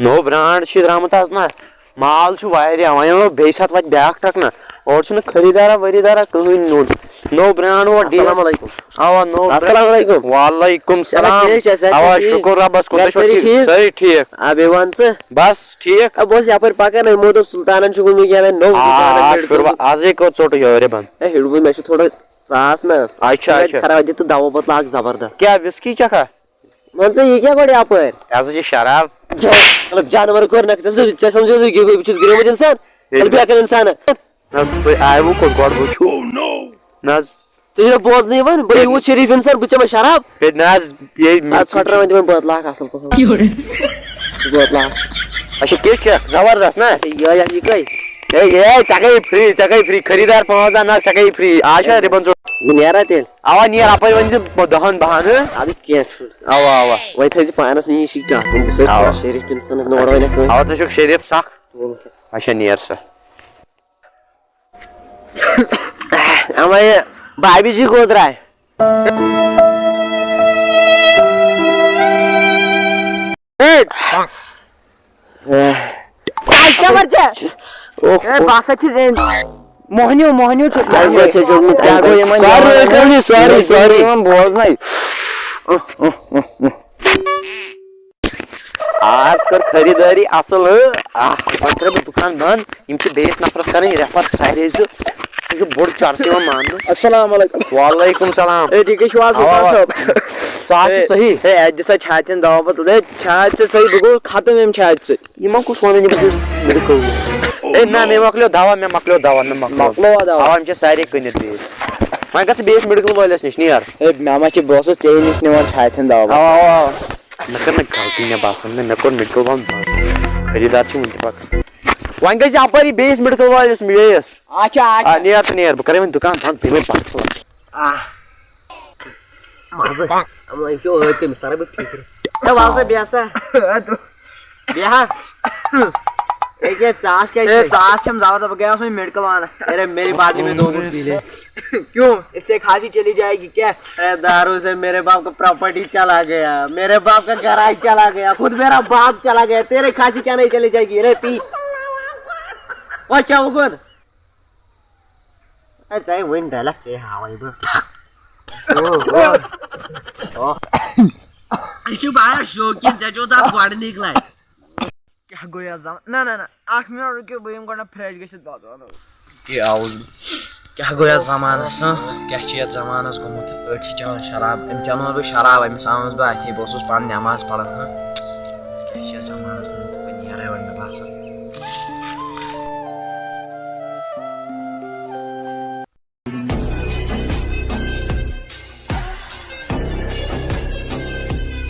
no brand द्रामत आज ना माल वो बे सात वत ब्या ट्रक ना और खरीदारा वरीदारा कहीं नो ब्रांड वो अवा नो वालेकुम सलाम अवा शुक्र रब्बस कुन सही ठीक अबे वन बस ठीक अब बस यपर पकन मोदो सुल्तानन छु गुमी गया नो आज एक चोट रे बन हिडबु मे थोड़ा सास में अच्छा खराब दे तो दाव बतला जबरदस्त क्या विस्की क्या खा मन से ये क्या बड़े आप ऐसे शराब मतलब जानवर को ना समझो कि कुछ गिरे मुझे इंसान कल भी अकल इंसान है नस आए वो कोड गॉड बुचू नस तेरा बॉस नहीं बन बड़ी वो शरीफ इंसान बुचे में शराब फिर नस ये छटर में बदला असल को बदला अच्छा क्या जबरदस्त ना ये कई ए चकाई फ्री खरीदार 5000 ना चकाई फ्री आशा रिबन जो नियारा तेल आवा नियर आपण वंज दहन बहान आदि के आवा वै थैज पानस नी शिका हम शरीफ इंसान नोडवने को आवा तो शरीफ साख अच्छा नियर सा हमारे भाभी जी गोद रहा है क्या मरजा ए बासाची रेंज मोहनियो सॉरी बोल नहीं आज कर खरीदारी असल दुकान बंद इनके बेस नफरत करें रेफर सारे जो बोर्ड 400 मान अस्सलाम वालेकुम वालेकुम सलाम ए ठीक है श्वास साथ सही ए जैसा छाचन दावत ले छाच सही बगो खत्म में छाच से इमा कुछ होने नहीं मेरे को ए ना मैं मकलो दावा दावा हमचे सारे कने दे मैं गस बेस मेडिकल वालेस निश यार ए मामा के बॉस चेन निश ने छाचन दावा नकर न गलती ने बासन में नकर मेडिकल वाल खरीदार छी मुझे पाक वन गस अपरी बेस मेडिकल वालेस मिलेस अच्छा नियर करे में दुकान बंद पे में पाक मजा हम क्यों होते मिस्टर भी ठीक है ए वाल से बियासा बिया एक ये चास क्या है चास हम जावा तो गया उसमें मेडिकल वाला अरे मेरी बाटली में 2 घूंट पी ले क्यों इससे खांसी चली जाएगी क्या अरे दारू से मेरे बाप का प्रॉपर्टी चला गया मेरे बाप का गैराज चला गया खुद मेरा बाप चला गया तेरे खांसी क्या नहीं चली जाएगी अरे पी अच्छा वो खुद चाहे विन डायलॉग से हवाई बो ओ इशू बाहर शौकीन जजोदा गॉड निकला क्या गोया जाम ना 8 मिनट रुके बयम करना फ्रेश गसित बात क्या आउल क्या गोया जमानस क्या छिया जमानस गोमुत अठी चन शराब इन चनो बे शराब हम सामस बा अथी बोसुस पान नमाज पढ़न